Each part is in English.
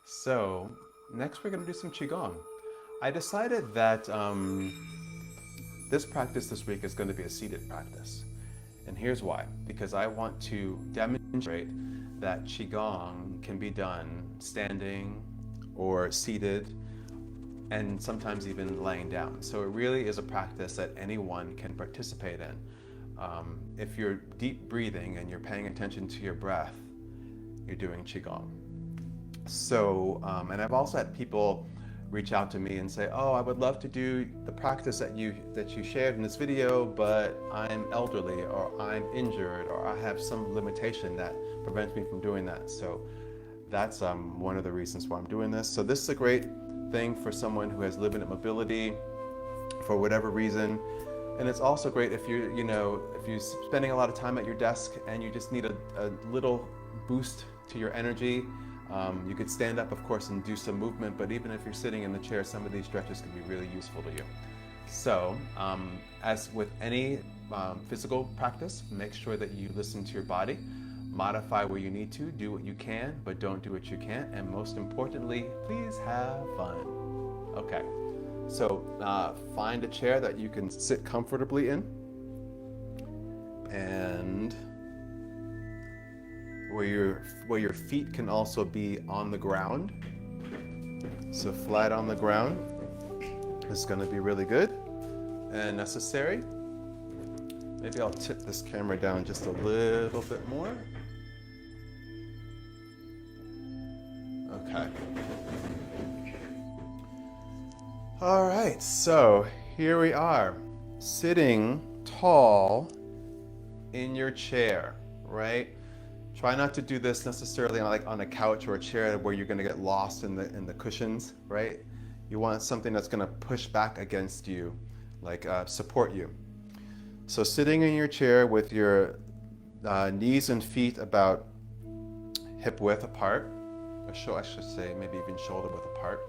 So next we're going to do some Qigong. I decided that this practice this week is going to be a seated practice. And here's why. Because I want to demonstrate that Qigong can be done standing or seated and sometimes even laying down. So it really is a practice that anyone can participate in. If you're deep breathing and you're paying attention to your breath, you're doing Qigong. So, and I've also had people reach out to me and say, "Oh, I would love to do the practice that you shared in this video, but I'm elderly, or I'm injured, or I have some limitation that prevents me from doing that." So that's one of the reasons why I'm doing this. So this is a great thing for someone who has limited mobility for whatever reason. And it's also great if if you're spending a lot of time at your desk and you just need a little boost to your energy. You could stand up, of course, and do some movement, but even if you're sitting in the chair, some of these stretches can be really useful to you. So, as with any physical practice, make sure that you listen to your body, modify where you need to, do what you can, but don't do what you can't, and most importantly, please have fun. Okay, so find a chair that you can sit comfortably in, and where your feet can also be on the ground. So flat on the ground is going to be really good and necessary. Maybe I'll tip this camera down just a little bit more. Okay. All right, so here we are, sitting tall in your chair, right? Try not to do this necessarily on a couch or a chair where you're going to get lost in the cushions, right? You want something that's going to push back against you, like support you. So sitting in your chair with your knees and feet about hip width apart, or I should say maybe even shoulder width apart,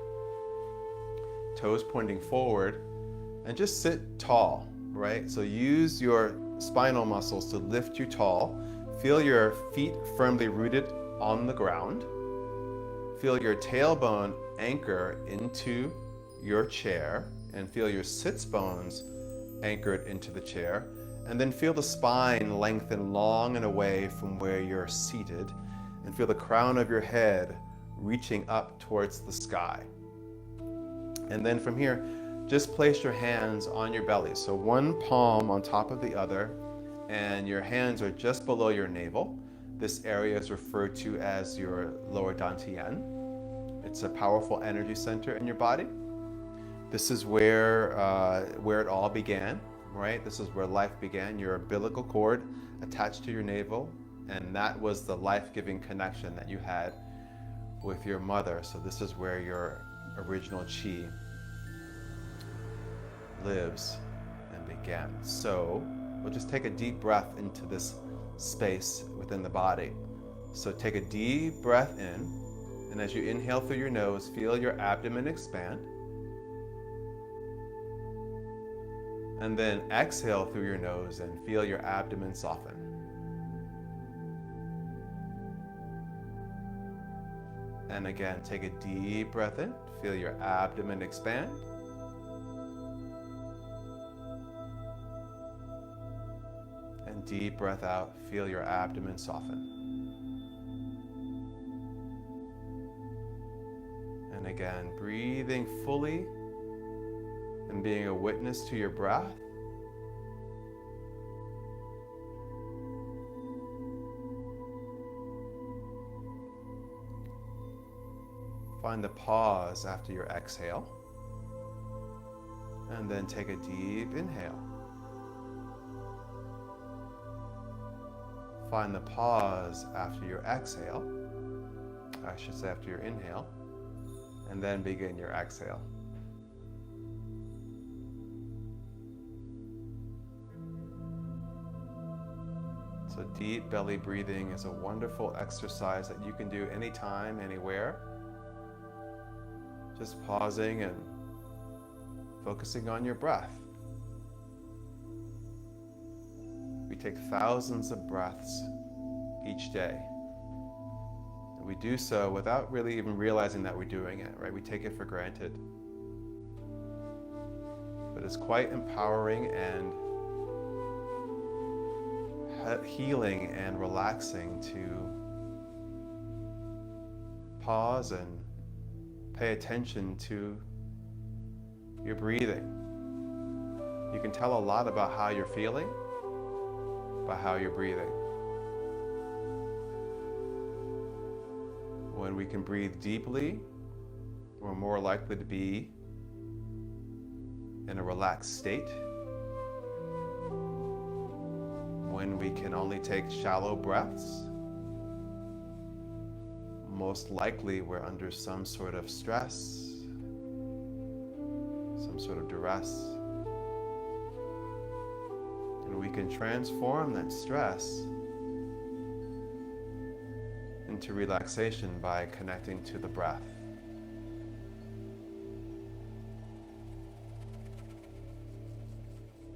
toes pointing forward, and just sit tall, right? So use your spinal muscles to lift you tall. Feel your feet firmly rooted on the ground. Feel your tailbone anchor into your chair, and feel your sits bones anchored into the chair. And then feel the spine lengthen long and away from where you're seated, and feel the crown of your head reaching up towards the sky. And then from here, just place your hands on your belly. So one palm on top of the other, and your hands are just below your navel. This area is referred to as your lower dantian. It's a powerful energy center in your body. This is where it all began, right? This is where life began. Your umbilical cord attached to your navel, and that was the life-giving connection that you had with your mother. So this is where your original chi lives and began. So we'll just take a deep breath into this space within the body. So take a deep breath in, and as you inhale through your nose, feel your abdomen expand. And then exhale through your nose and feel your abdomen soften. And again, take a deep breath in, feel your abdomen expand. And deep breath out, feel your abdomen soften. And again, breathing fully and being a witness to your breath. Find the pause after your exhale. And then take a deep inhale. Find the pause after your exhale. I should say after your inhale. And then begin your exhale. So deep belly breathing is a wonderful exercise that you can do anytime, anywhere. Just pausing and focusing on your breath. We take thousands of breaths each day. We do so without really even realizing that we're doing it, right? We take it for granted. But it's quite empowering and healing and relaxing to pause and pay attention to your breathing. You can tell a lot about how you're feeling by how you're breathing. When we can breathe deeply, we're more likely to be in a relaxed state. When we can only take shallow breaths, most likely we're under some sort of stress, some sort of duress. And we can transform that stress into relaxation by connecting to the breath.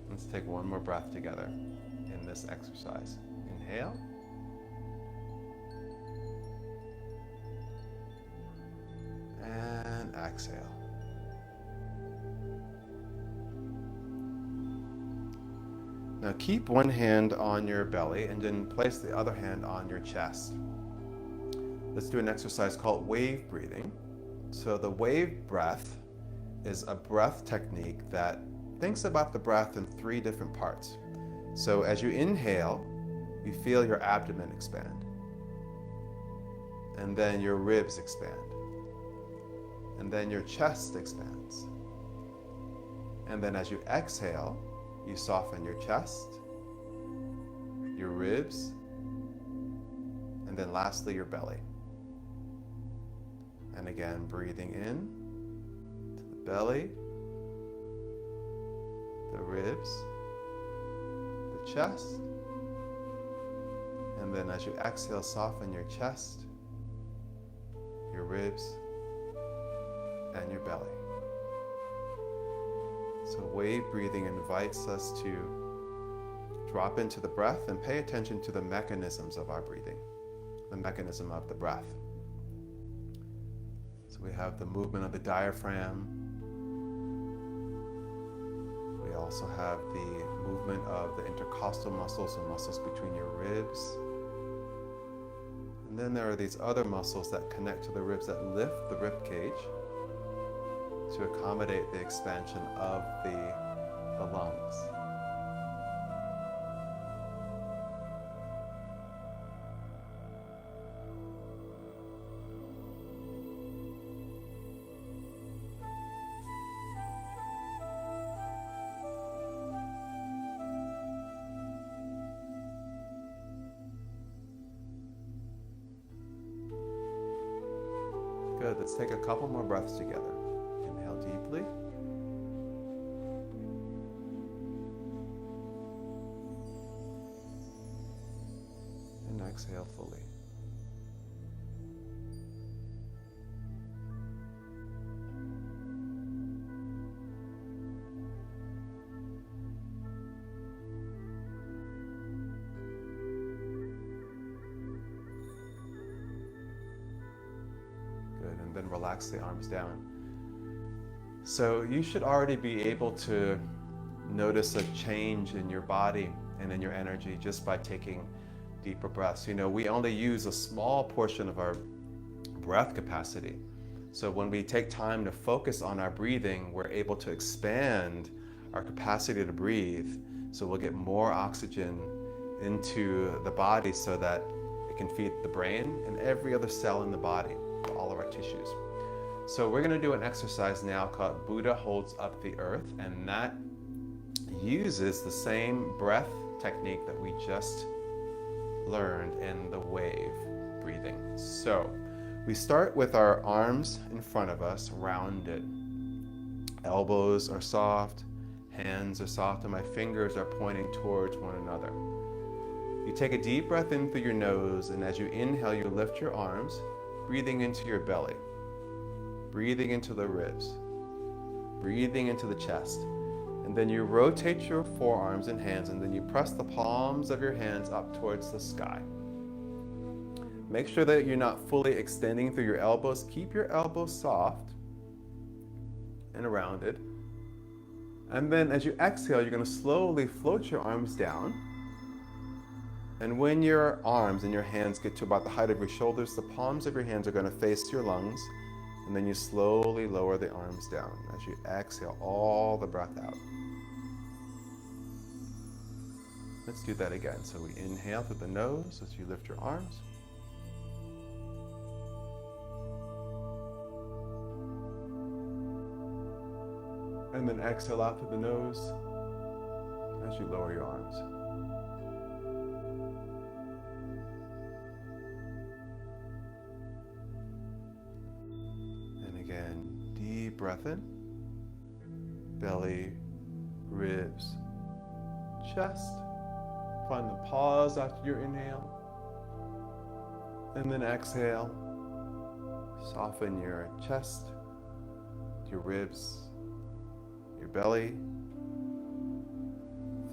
Let's take one more breath together in this exercise. Inhale. And exhale. Now keep one hand on your belly and then place the other hand on your chest. Let's do an exercise called wave breathing. So the wave breath is a breath technique that thinks about the breath in 3 different parts. So as you inhale, you feel your abdomen expand. And then your ribs expand. And then your chest expands. And then as you exhale, you soften your chest, your ribs, and then lastly your belly. And again, breathing in to the belly, the ribs, the chest, and then as you exhale, soften your chest, your ribs, and your belly. So wave breathing invites us to drop into the breath and pay attention to the mechanisms of our breathing, the mechanism of the breath. So we have the movement of the diaphragm. We also have the movement of the intercostal muscles, the muscles between your ribs. And then there are these other muscles that connect to the ribs that lift the rib cage to accommodate the expansion of the lungs. Good, let's take a couple more breaths together. Inhale deeply. And exhale fully. Good, and then relax the arms down. So you should already be able to notice a change in your body and in your energy just by taking deeper breaths. You know, we only use a small portion of our breath capacity. So when we take time to focus on our breathing, we're able to expand our capacity to breathe. So we'll get more oxygen into the body so that it can feed the brain and every other cell in the body, all of our tissues. So we're going to do an exercise now called Buddha Holds Up the Earth, and that uses the same breath technique that we just learned in the wave breathing. So we start with our arms in front of us, rounded. Elbows are soft, hands are soft, and my fingers are pointing towards one another. You take a deep breath in through your nose, and as you inhale, you lift your arms, breathing into your belly, breathing into the ribs, breathing into the chest. And then you rotate your forearms and hands, and then you press the palms of your hands up towards the sky. Make sure that you're not fully extending through your elbows. Keep your elbows soft and rounded. And then as you exhale, you're going to slowly float your arms down. And when your arms and your hands get to about the height of your shoulders, the palms of your hands are going to face your lungs. And then you slowly lower the arms down as you exhale all the breath out. Let's do that again. So we inhale through the nose as you lift your arms. And then exhale out through the nose as you lower your arms. And again, deep breath in. Belly, ribs, chest. Find the pause after your inhale. And then exhale. Soften your chest, your ribs, your belly.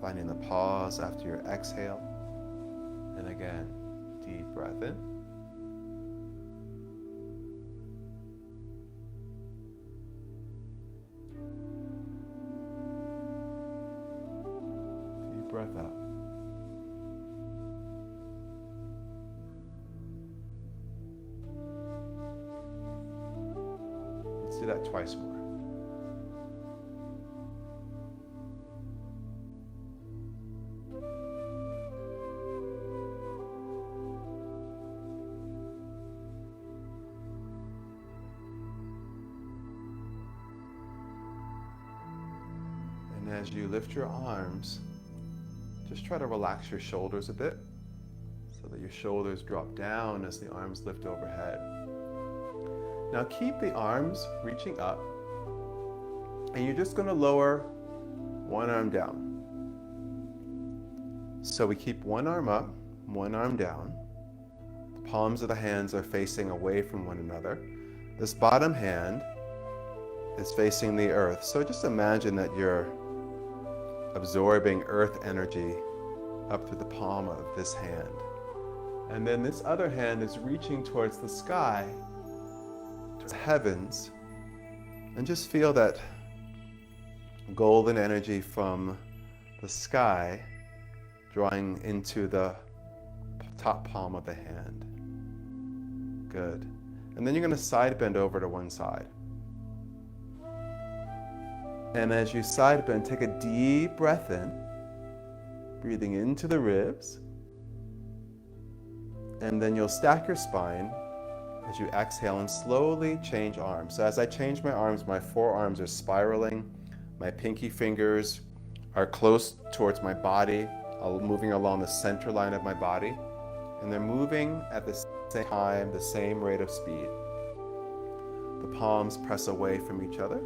Finding the pause after your exhale. And again, deep breath in. Deep breath out. Let's do that twice more. And as you lift your arms, just try to relax your shoulders a bit so that your shoulders drop down as the arms lift overhead. Now keep the arms reaching up, and you're just going to lower one arm down. So we keep one arm up, one arm down. The palms of the hands are facing away from one another. This bottom hand is facing the earth. So just imagine that you're absorbing earth energy up through the palm of this hand. And then this other hand is reaching towards the sky, towards the heavens, and just feel that golden energy from the sky drawing into the top palm of the hand. Good. And then you're going to side bend over to one side. And as you side bend, take a deep breath in, breathing into the ribs. And then you'll stack your spine as you exhale and slowly change arms. So as I change my arms, my forearms are spiraling. My pinky fingers are close towards my body, moving along the center line of my body. And they're moving at the same time, the same rate of speed. The palms press away from each other.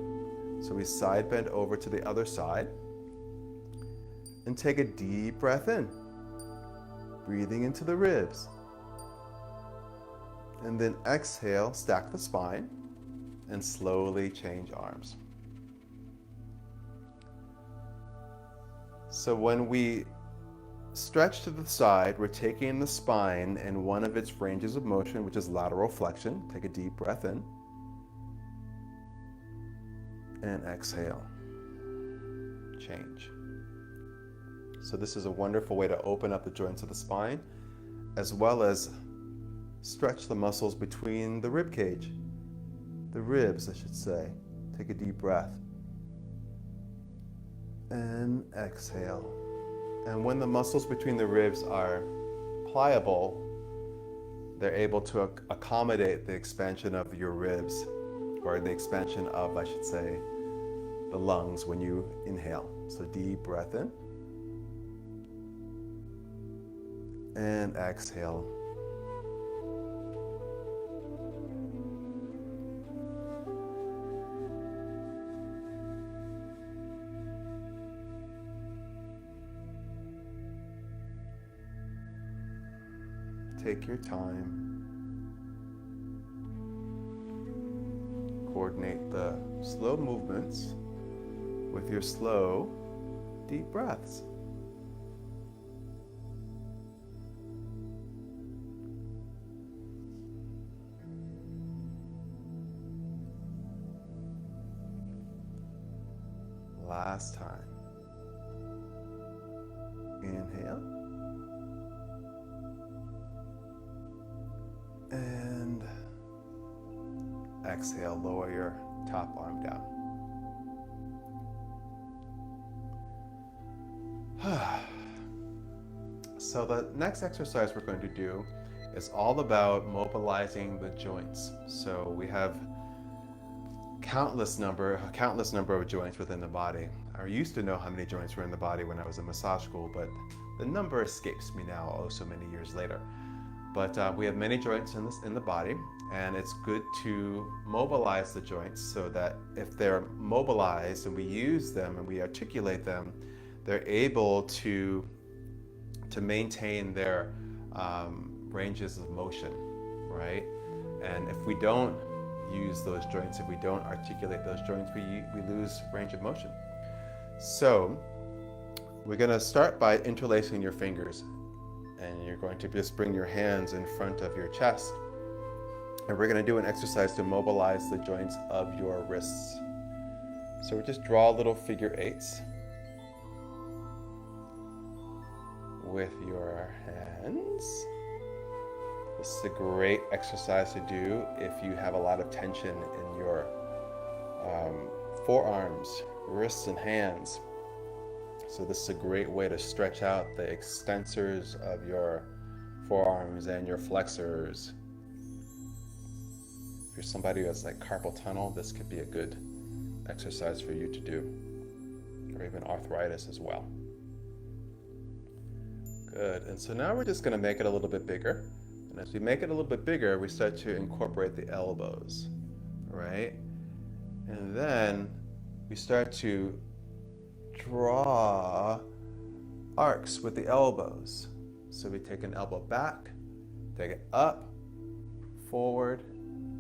So we side bend over to the other side. And take a deep breath in, breathing into the ribs. And then exhale, stack the spine, and slowly change arms. So when we stretch to the side, we're taking the spine in one of its ranges of motion, which is lateral flexion. Take a deep breath in. And exhale. Change. So this is a wonderful way to open up the joints of the spine, as well as stretch the muscles between the rib cage, the ribs, I should say. Take a deep breath. And exhale. And when the muscles between the ribs are pliable, they're able to accommodate the expansion of your ribs, or the expansion of, I should say, the lungs when you inhale. So deep breath in. And exhale. Take your time. Coordinate the slow movements with your slow, deep breaths. last time. Inhale. And exhale, lower your top arm down. So the next exercise we're going to do is all about mobilizing the joints. So we have a countless number of joints within the body. I used to know how many joints were in the body when I was in massage school, but the number escapes me now, oh so many years later. But we have many joints in the body, and it's good to mobilize the joints so that if they're mobilized and we use them and we articulate them, they're able to maintain their ranges of motion, right? And if we don't use those joints, if we don't articulate those joints, we lose range of motion. So we're going to start by interlacing your fingers, and you're going to just bring your hands in front of your chest, and we're going to do an exercise to mobilize the joints of your wrists. So we just draw little figure eights with your hands. This is a great exercise to do if you have a lot of tension in your forearms, wrists, and hands. So this is a great way to stretch out the extensors of your forearms and your flexors. If you're somebody who has like carpal tunnel, this could be a good exercise for you to do, or even arthritis as well. Good, and so now we're just going to make it a little bit bigger. And as we make it a little bit bigger, we start to incorporate the elbows, right? And then we start to draw arcs with the elbows. So we take an elbow back, take it up, forward,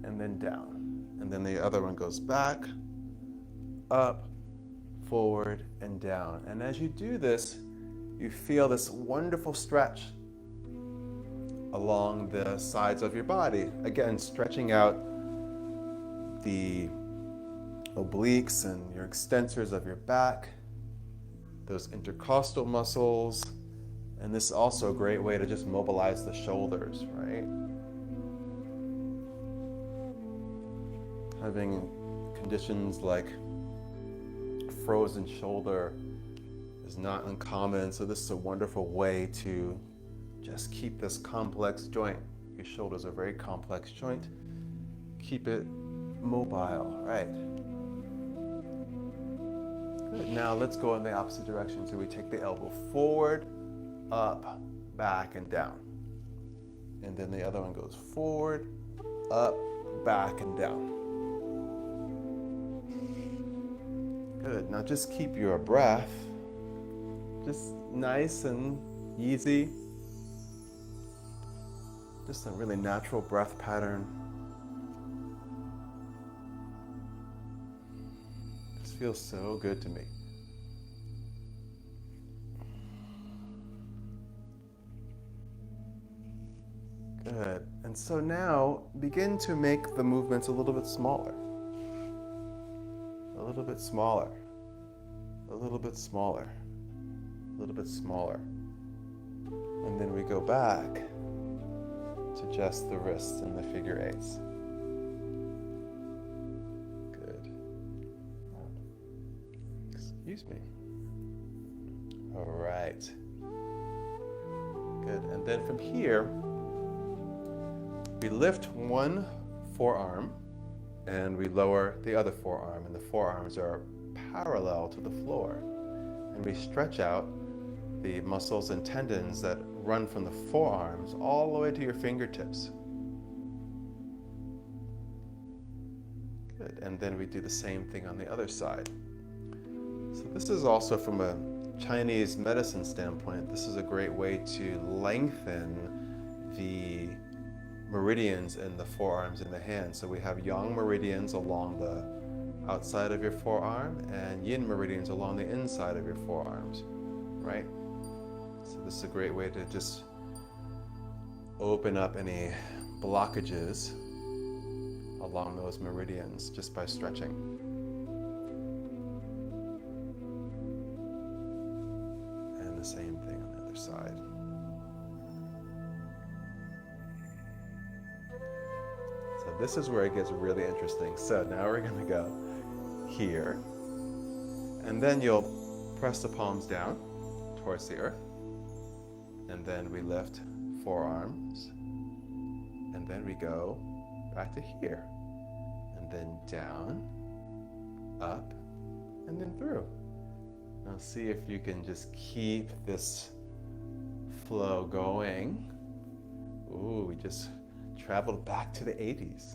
and then down. And then the other one goes back, up, forward, and down. And as you do this, you feel this wonderful stretch along the sides of your body. Again, stretching out the obliques and your extensors of your back, those intercostal muscles. And this is also a great way to just mobilize the shoulders, right? Having conditions like frozen shoulder is not uncommon, so this is a wonderful way to just keep this complex joint. Your shoulders are a very complex joint. Keep it mobile, right? Good. Now let's go in the opposite direction. So we take the elbow forward, up, back, and down. And then the other one goes forward, up, back, and down. Good. Now just keep your breath just nice and easy. Just a really natural breath pattern. This feels so good to me. Good. And so now begin to make the movements a little bit smaller. A little bit smaller. A little bit smaller. A little bit smaller. And then we go back to just the wrists and the figure eights. Good. Excuse me. All right. Good. And then from here, we lift one forearm and we lower the other forearm, and the forearms are parallel to the floor. And we stretch out the muscles and tendons that run from the forearms all the way to your fingertips. Good. And then we do the same thing on the other side. So this is also from a Chinese medicine standpoint, this is a great way to lengthen the meridians in the forearms and the hands. So we have yang meridians along the outside of your forearm and yin meridians along the inside of your forearms, right? So this is a great way to just open up any blockages along those meridians just by stretching. the same thing on the other side. So this is where it gets really interesting. So now we're going to go here, and then you'll press the palms down towards the earth, and then we lift forearms, and then we go back to here, and then down, up, and then through. Now see if you can just keep this flow going. Ooh, we just traveled back to the 80s.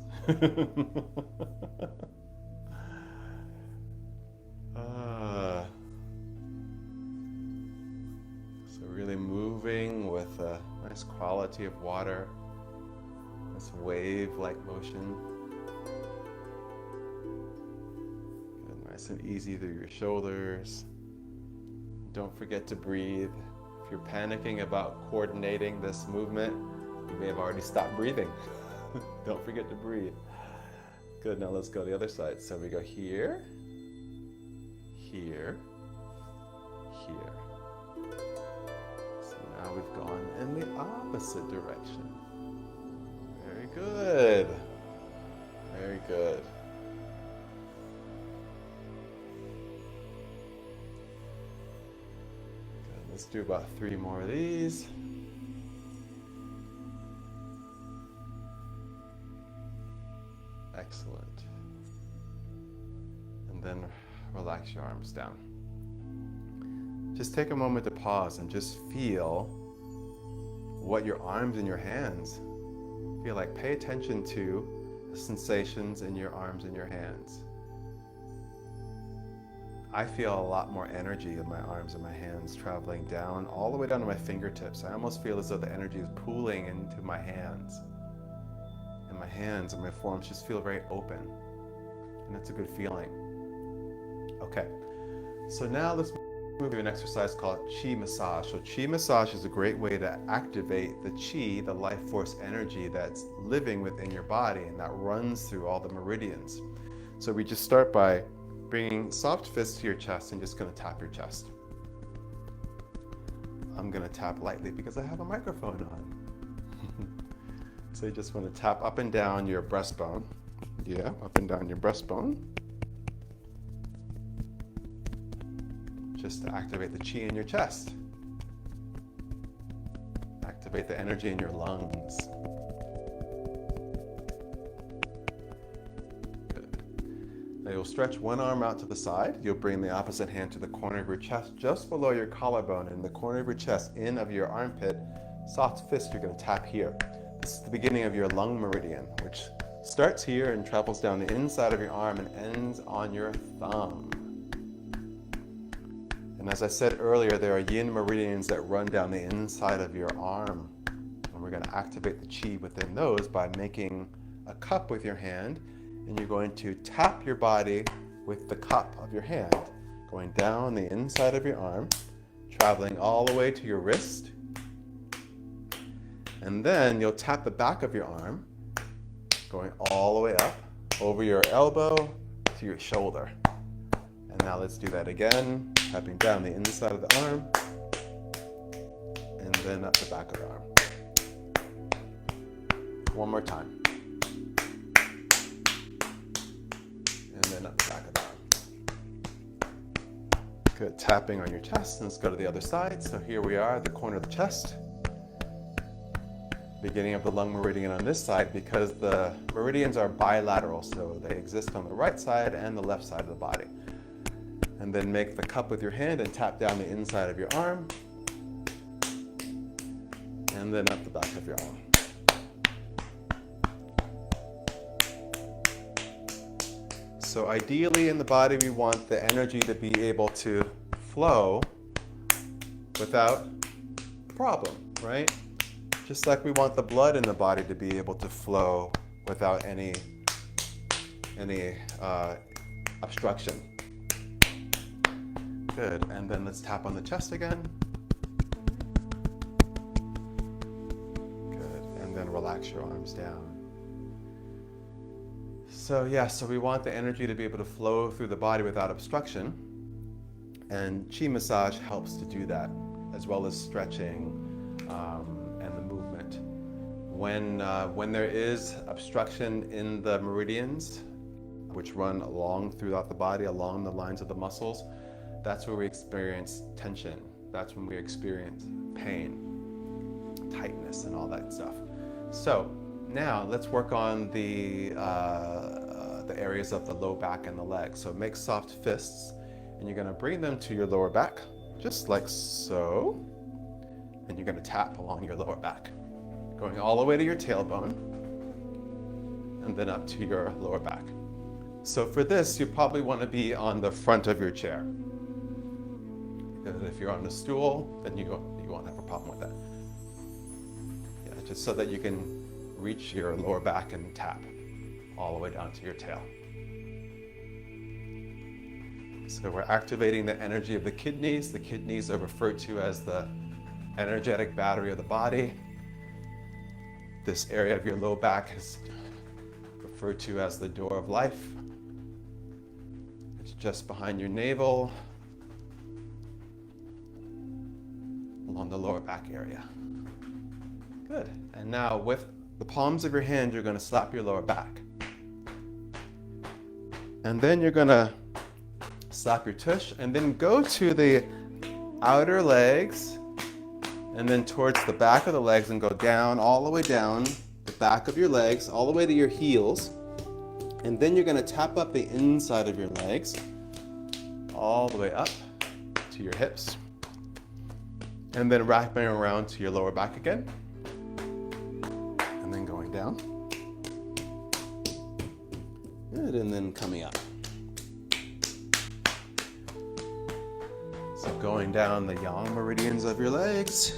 So really moving with a nice quality of water, this wave-like motion. Good, nice and easy through your shoulders. Don't forget to breathe. If you're panicking about coordinating this movement, you may have already stopped breathing. Don't forget to breathe. Good, now let's go to the other side. So we go here, here, here. So now we've gone in the opposite direction. Very good. Very good. Good. Let's do about 3 more of these. Excellent. And then relax your arms down. Just take a moment to pause and just feel what your arms and your hands feel like. Pay attention to the sensations in your arms and your hands. I feel a lot more energy in my arms and my hands traveling down, all the way down to my fingertips. I almost feel as though the energy is pooling into my hands. And my hands and my forearms just feel very open. And that's a good feeling. Okay, so now let's move to an exercise called Qi massage. So Qi massage is a great way to activate the Qi, the life force energy that's living within your body and that runs through all the meridians. So we just start by bringing soft fists to your chest and just going to tap your chest. I'm going to tap lightly because I have a microphone on. So you just want to tap up and down your breastbone. Yeah, up and down your breastbone. Just to activate the Qi in your chest. Activate the energy in your lungs. Good. Now you'll stretch one arm out to the side. You'll bring the opposite hand to the corner of your chest, just below your collarbone, in the corner of your chest, in of your armpit. Soft fist, you're going to tap here. This is the beginning of your lung meridian, which starts here and travels down the inside of your arm and ends on your thumb. And as I said earlier, there are yin meridians that run down the inside of your arm. And we're going to activate the Qi within those by making a cup with your hand. And you're going to tap your body with the cup of your hand, going down the inside of your arm, traveling all the way to your wrist. And then you'll tap the back of your arm, going all the way up, over your elbow to your shoulder. And now let's do that again, tapping down the inside of the arm, and then up the back of the arm. One more time. And then up the back of the arm. Good, tapping on your chest. And let's go to the other side. So here we are at the corner of the chest. Beginning of the lung meridian on this side, because the meridians are bilateral, so they exist on the right side and the left side of the body. And then make the cup with your hand and tap down the inside of your arm, and then up the back of your arm. So ideally in the body, we want the energy to be able to flow without problem, right? Just like we want the blood in the body to be able to flow without any obstruction. Good, and then let's tap on the chest again. Good, and then relax your arms down. So yeah, so we want the energy to be able to flow through the body without obstruction. And Qi massage helps to do that as well as stretching and the movement. When there is obstruction in the meridians, which run along throughout the body, along the lines of the muscles, that's where we experience tension. That's when we experience pain, tightness, and all that stuff. So now let's work on the areas of the low back and the legs. So make soft fists, and you're going to bring them to your lower back, just like so. And you're going to tap along your lower back, going all the way to your tailbone, and then up to your lower back. So for this, you probably want to be on the front of your chair. Because if you're on a stool, then you won't have a problem with that. Yeah, just so that you can reach your lower back and tap all the way down to your tail. So we're activating the energy of the kidneys. The kidneys are referred to as the energetic battery of the body. This area of your low back is referred to as the door of life. It's just behind your navel, along the lower back area. Good. And now with the palms of your hands, you're going to slap your lower back. And then you're going to slap your tush, and then go to the outer legs, and then towards the back of the legs, and go down, all the way down the back of your legs, all the way to your heels. And then you're going to tap up the inside of your legs, all the way up to your hips. And then wrapping around to your lower back again. And then going down. Good, and then coming up. So going down the yang meridians of your legs.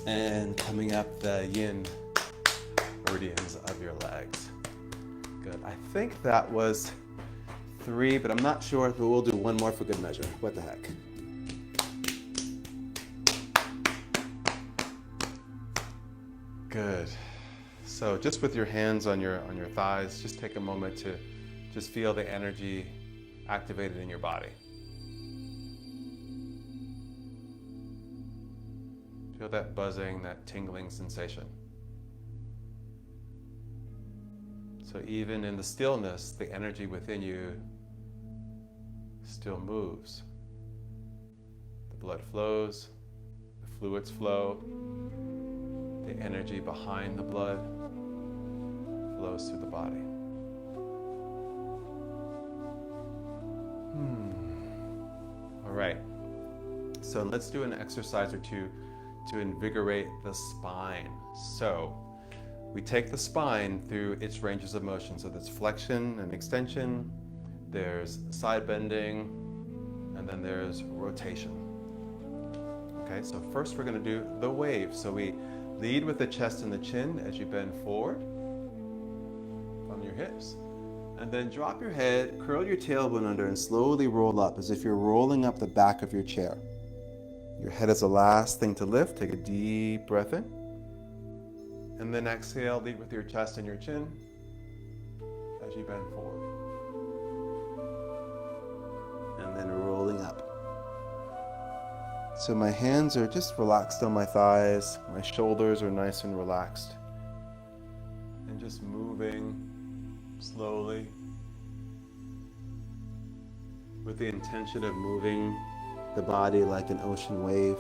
And coming up the yin meridians of your legs. Good. I think that was 3, but I'm not sure, but we'll do one more for good measure. What the heck? Good. So just with your hands on your thighs, just take a moment to just feel the energy activated in your body. Feel that buzzing, that tingling sensation. So even in the stillness, the energy within you still moves. The blood flows, the fluids flow, the energy behind the blood flows through the body. All right, so let's do an exercise or two to invigorate the spine. So we take the spine through its ranges of motion. So there's flexion and extension, there's side bending, and then there's rotation. Okay, so first we're going to do the wave. So we lead with the chest and the chin as you bend forward from your hips. And then drop your head, curl your tailbone under, and slowly roll up as if you're rolling up the back of your chair. Your head is the last thing to lift. Take a deep breath in. And then exhale, lead with your chest and your chin as you bend forward. And then rolling up. So my hands are just relaxed on my thighs. My shoulders are nice and relaxed. And just moving slowly with the intention of moving the body like an ocean wave.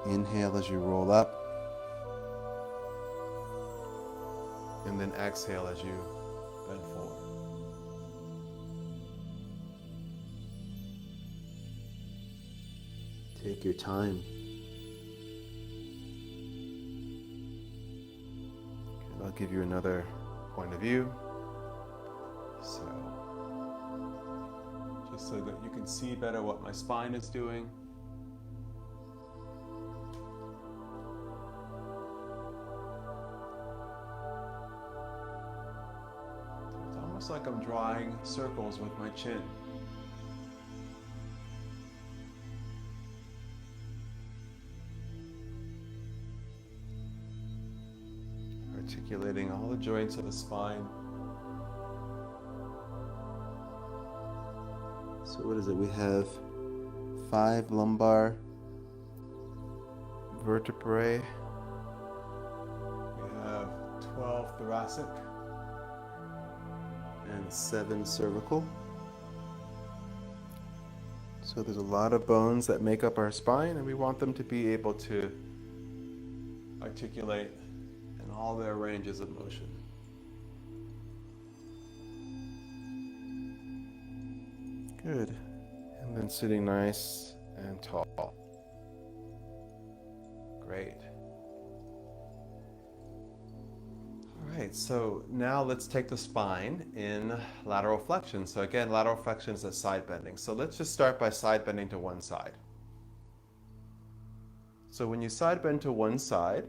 Inhale as you roll up. And then exhale as you bend forward. Take your time. Okay, I'll give you another point of view. So, just so that you can see better what my spine is doing. It's almost like I'm drawing circles with my chin. Articulating all the joints of the spine. So what is it? We have 5 lumbar vertebrae. We have 12 thoracic and 7 cervical. So there's a lot of bones that make up our spine, and we want them to be able to articulate in all their ranges of motion. Good. And then sitting nice and tall. Great. All right, so now let's take the spine in lateral flexion. So again, lateral flexion is a side bending. So let's just start by side bending to one side. So when you side bend to one side,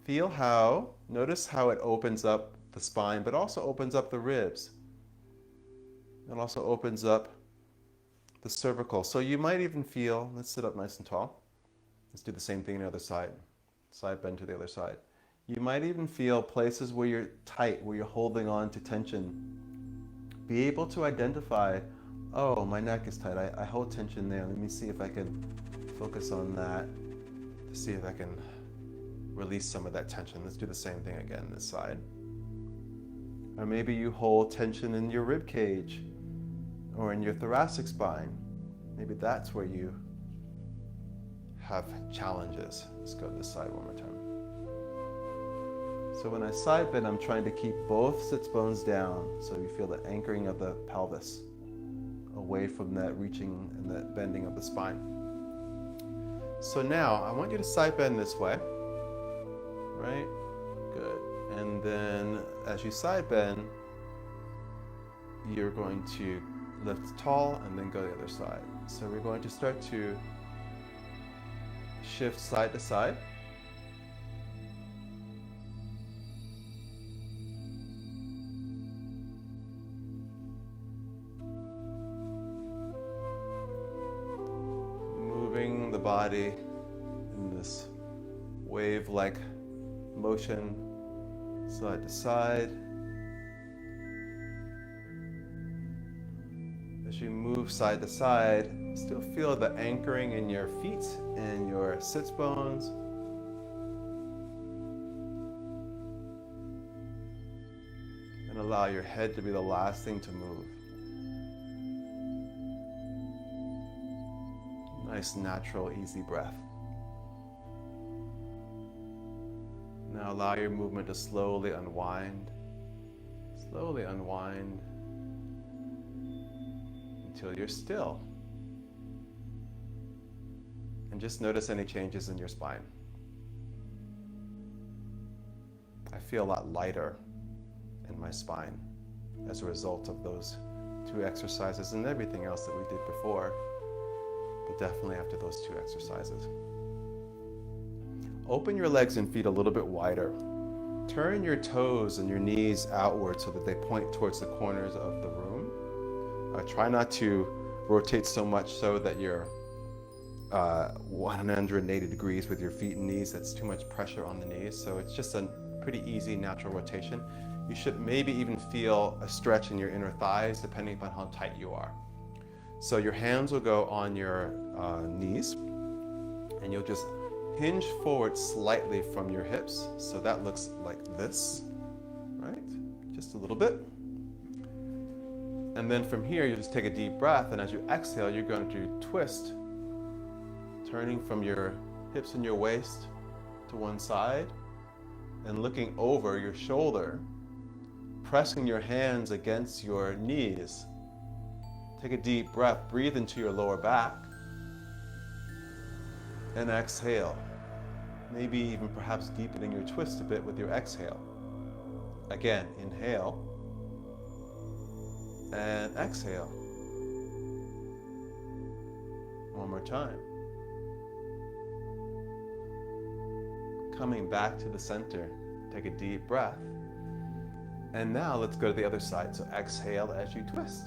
notice how it opens up the spine, but also opens up the ribs. It also opens up the cervical. So you might even feel, let's sit up nice and tall. Let's do the same thing on the other side. Side bend to the other side. You might even feel places where you're tight, where you're holding on to tension. Be able to identify, oh, my neck is tight. I hold tension there. Let me see if I can focus on that to see if I can release some of that tension. Let's do the same thing again this side. Or maybe you hold tension in your rib cage or in your thoracic spine. Maybe that's where you have challenges. Let's go to this side one more time. So when I side bend, I'm trying to keep both sits bones down so you feel the anchoring of the pelvis away from that reaching and that bending of the spine. So now I want you to side bend this way, right? Good. And then as you side bend, you're going to lift tall and then go to the other side. So we're going to start to shift side to side. Moving the body in this wave-like motion, side to side. As you move side to side, still feel the anchoring in your feet and your sits bones. And allow your head to be the last thing to move. Nice, natural, easy breath. Now allow your movement to slowly unwind until you're still. And just notice any changes in your spine. I feel a lot lighter in my spine as a result of those 2 exercises and everything else that we did before, but definitely after those 2 exercises. Open your legs and feet a little bit wider. Turn your toes and your knees outward so that they point towards the corners of the room. Try not to rotate so much so that you're 180 degrees with your feet and knees. That's too much pressure on the knees. So it's just a pretty easy natural rotation. You should maybe even feel a stretch in your inner thighs depending upon how tight you are. So your hands will go on your knees and you'll just hinge forward slightly from your hips. So that looks like this, right? Just a little bit. And then from here, you just take a deep breath, and as you exhale, you're going to twist, turning from your hips and your waist to one side, and looking over your shoulder, pressing your hands against your knees. Take a deep breath, breathe into your lower back, and exhale. Maybe even perhaps deepening your twist a bit with your exhale. Again, inhale. And exhale. One more time. Coming back to the center, take a deep breath. And now let's go to the other side. So exhale as you twist.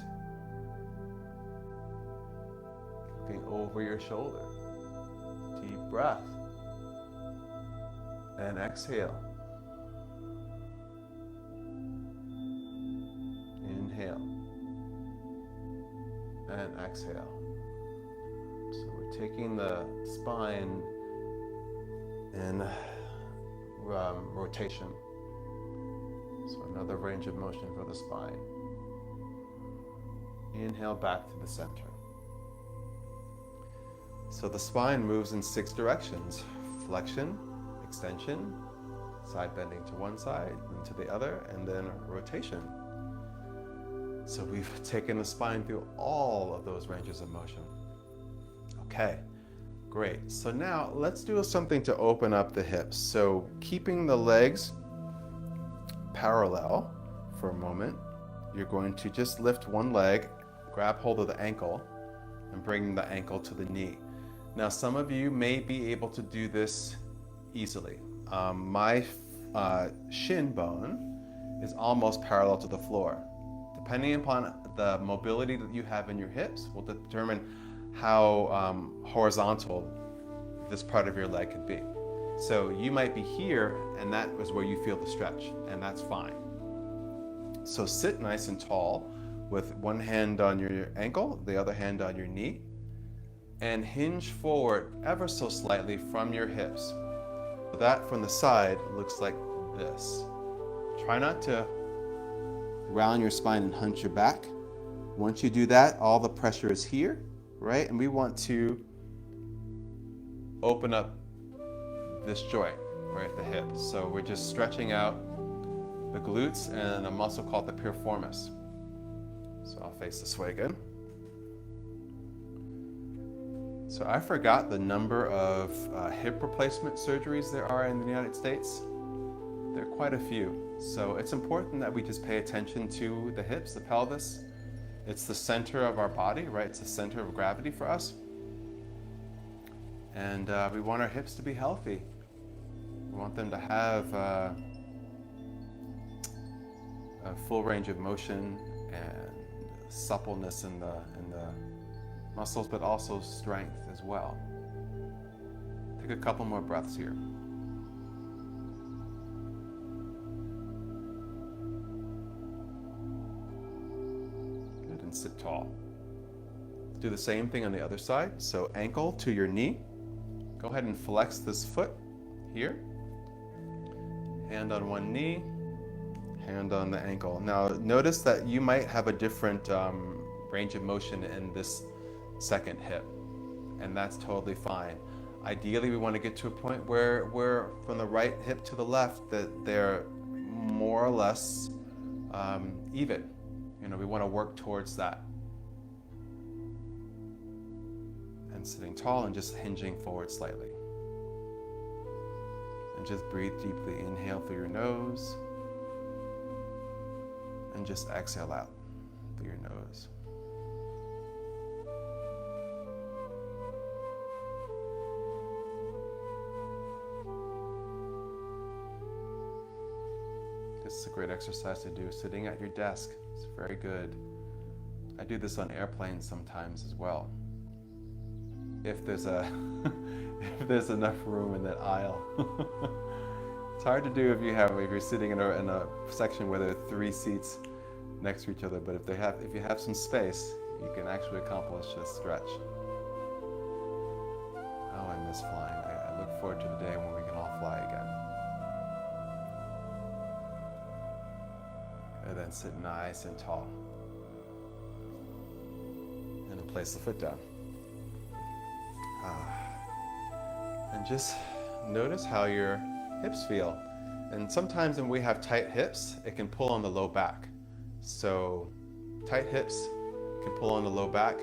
Looking over your shoulder. Deep breath. And exhale. Inhale. And exhale. taking the spine in rotation. So another range of motion for the spine. Inhale back to the center. So the spine moves in 6 directions: flexion, extension, side bending to one side and to the other, and then rotation. So we've taken the spine through all of those ranges of motion. Okay, great. So now let's do something to open up the hips. So keeping the legs parallel for a moment, you're going to just lift one leg, grab hold of the ankle, and bring the ankle to the knee. Now, some of you may be able to do this easily. My shin bone is almost parallel to the floor. Depending upon the mobility that you have in your hips will determine how horizontal this part of your leg could be. So you might be here, and that is where you feel the stretch, and that's fine. So sit nice and tall with one hand on your ankle, the other hand on your knee, and hinge forward ever so slightly from your hips. That from the side looks like this. Try not to round your spine and hunch your back. Once you do that, all the pressure is here, right? And we want to open up this joint, right at the hip. So we're just stretching out the glutes and a muscle called the piriformis. So I'll face this way again. So I forgot the number of hip replacement surgeries there are in the United States. There are quite a few. So it's important that we just pay attention to the hips, the pelvis. It's the center of our body, right? It's the center of gravity for us. And we want our hips to be healthy. We want them to have a full range of motion and suppleness in the muscles, but also strength as well. Take a couple more breaths here. Good, and sit tall. Do the same thing on the other side. So ankle to your knee. Go ahead and flex this foot here. Hand on one knee, hand on the ankle. Now notice that you might have a different range of motion in this second hip, and that's totally fine. Ideally, we want to get to a point where we're from the right hip to the left, that they're more or less even. You know, we want to work towards that. And sitting tall and just hinging forward slightly. And just breathe deeply. Inhale through your nose. And just exhale out through your nose. This is a great exercise to do sitting at your desk. It's very good. I do this on airplanes sometimes as well. If there's if there's enough room in that aisle. It's hard to do if you're sitting in a section where there are 3 seats next to each other, but if you have some space, you can actually accomplish this stretch. Oh, I miss flying. I look forward to the day when we can all fly again. And then sit nice and tall. And then place the foot down. And just notice how your hips feel. And sometimes when we have tight hips, it can pull on the low back. So tight hips can pull on the low back.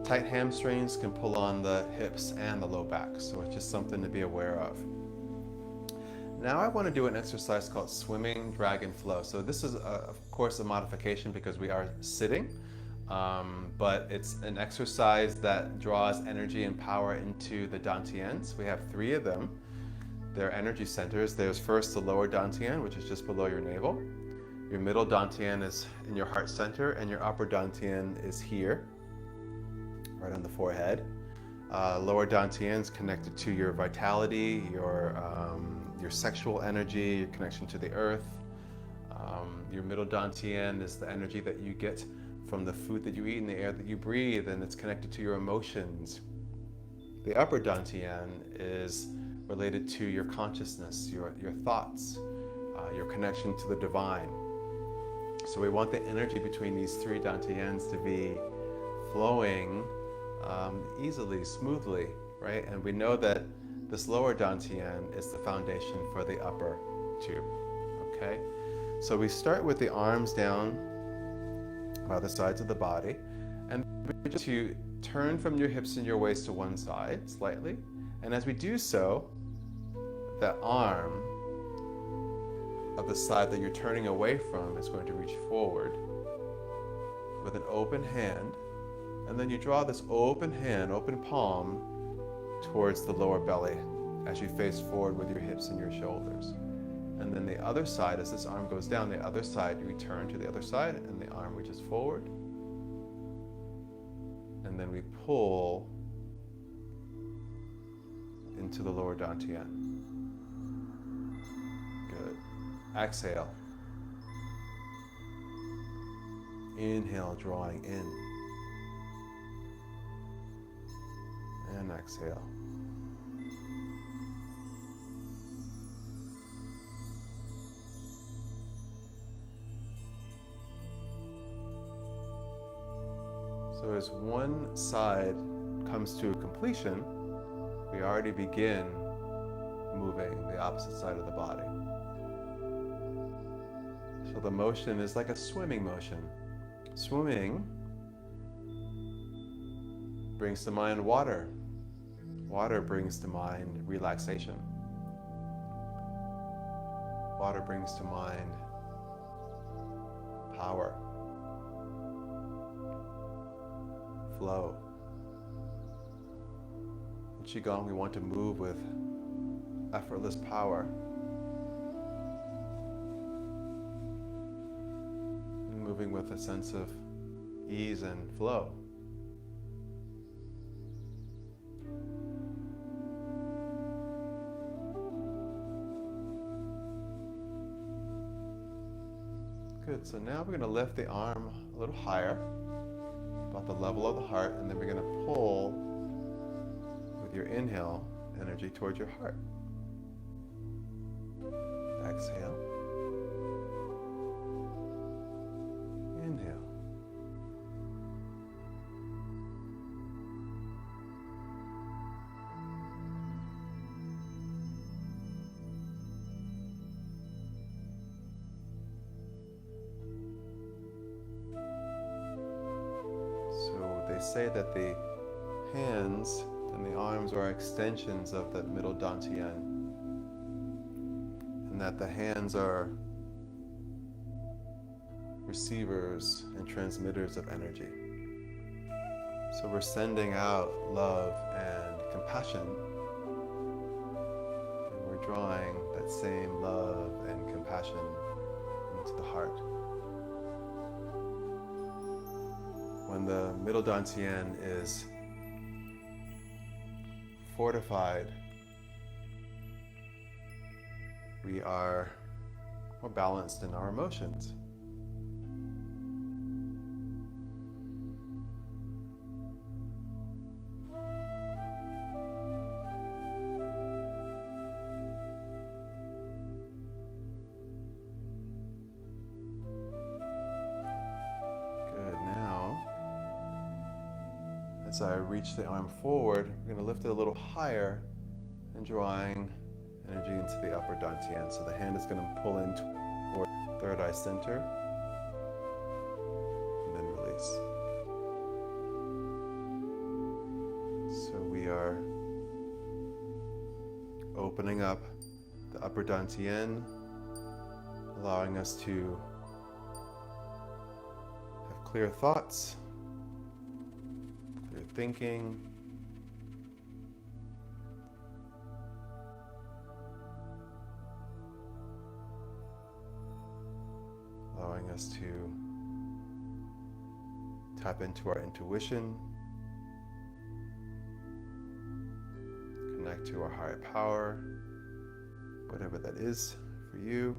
Tight hamstrings can pull on the hips and the low back. So it's just something to be aware of. Now I want to do an exercise called swimming, dragon, flow. So this is, of course, a modification because we are sitting, but it's an exercise that draws energy and power into the dantians. We have 3 of them. They're energy centers. There's first the lower dantian, which is just below your navel. Your middle dantian is in your heart center, and your upper dantian is here, right on the forehead. Lower dantian is connected to your vitality, your sexual energy, your connection to the earth. Your middle dantian is the energy that you get from the food that you eat and the air that you breathe, and it's connected to your emotions. The upper dantian is related to your consciousness, your thoughts, your connection to the divine. So we want the energy between these three dantians to be flowing easily, smoothly, right? And we know that this lower dantian is the foundation for the upper two, okay? So we start with the arms down by the sides of the body, and we just to turn from your hips and your waist to one side slightly. And as we do so, that arm of the side that you're turning away from is going to reach forward with an open hand. And then you draw this open hand, open palm towards the lower belly as you face forward with your hips and your shoulders. And then the other side, as this arm goes down, the other side, you return to the other side and the arm reaches forward. And then we pull into the lower dantian. Good. Exhale. Inhale, drawing in. And exhale. So as one side comes to completion, we already begin moving the opposite side of the body. So the motion is like a swimming motion. Swimming brings to mind water. Water brings to mind relaxation. Water brings to mind power, flow. In Qigong, we want to move with effortless power. And moving with a sense of ease and flow. Good, so now we're going to lift the arm a little higher, about the level of the heart, and then we're going to pull with your inhale energy towards your heart. Exhale. Inhale. They say that the hands and the arms are extensions of the middle dantian, and that the hands are receivers and transmitters of energy. So we're sending out love and compassion, and we're drawing that same love and compassion into the heart. When the middle dantian is fortified, we are more balanced in our emotions. As I reach the arm forward, we're going to lift it a little higher and drawing energy into the upper dantian. So the hand is going to pull in toward third eye center and then release. So we are opening up the upper dantian, allowing us to have clear thoughts, thinking, allowing us to tap into our intuition, connect to our higher power, whatever that is for you,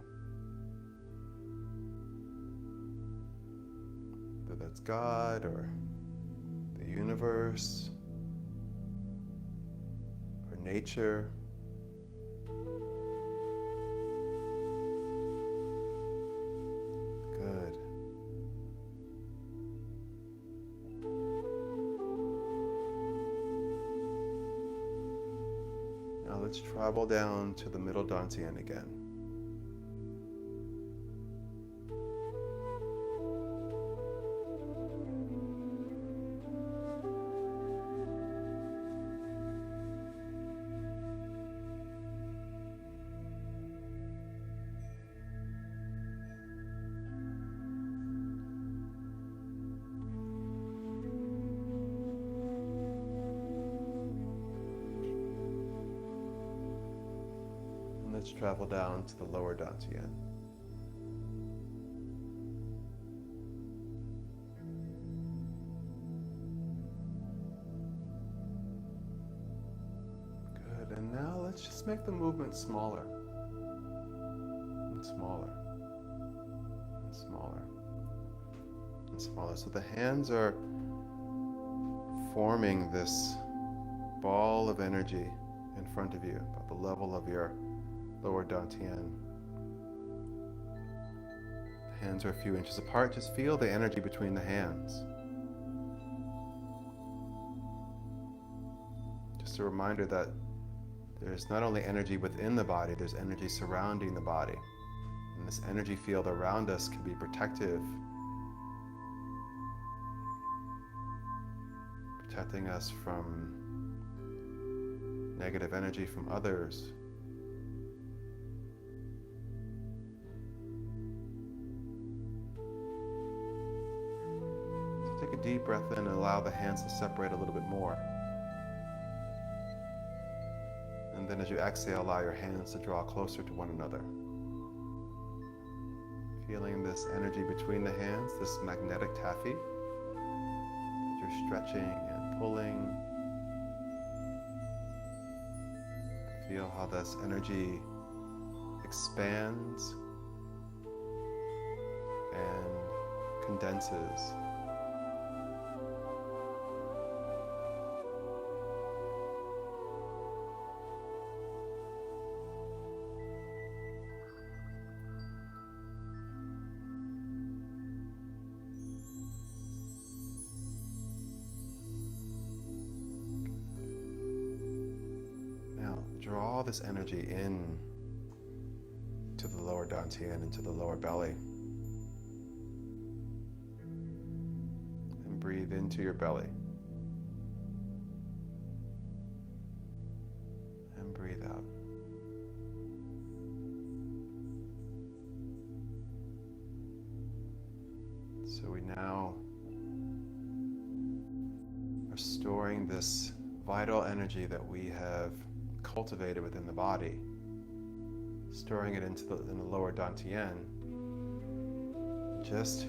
whether that's God or the universe, nature. Good. Now let's travel down to the middle dantian again. Let's travel down to the lower dantian. Good, and now let's just make the movement smaller and smaller and smaller and smaller. So the hands are forming this ball of energy in front of you, about the level of your lower dantian. The hands are a few inches apart. Just feel the energy between the hands. Just a reminder that there's not only energy within the body, there's energy surrounding the body. And this energy field around us can be protective, protecting us from negative energy from others. So take a deep breath in and allow the hands to separate a little bit more. And then as you exhale, allow your hands to draw closer to one another. Feeling this energy between the hands, this magnetic taffy that you're stretching and pulling. Feel how this energy expands and condenses. Draw this energy in to the lower dantian, into the lower belly. And breathe into your belly. And breathe out. So we now are storing this vital energy that we have cultivated within the body, storing it in the lower dantian, just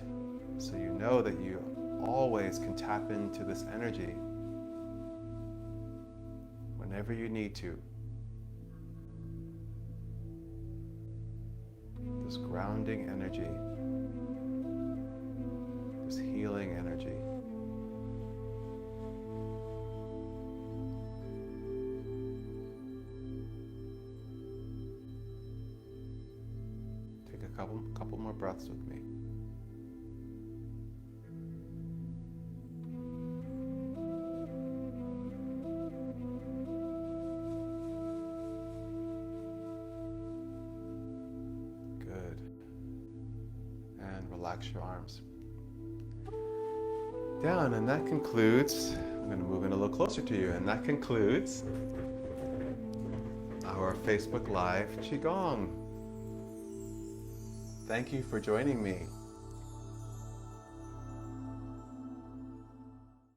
so you know that you always can tap into this energy whenever you need to. This grounding energy, this healing energy. Couple more breaths with me. Good. And relax your arms. Down, and that concludes, I'm going to move in a little closer to you, and that concludes our Facebook Live Qigong. Thank you for joining me.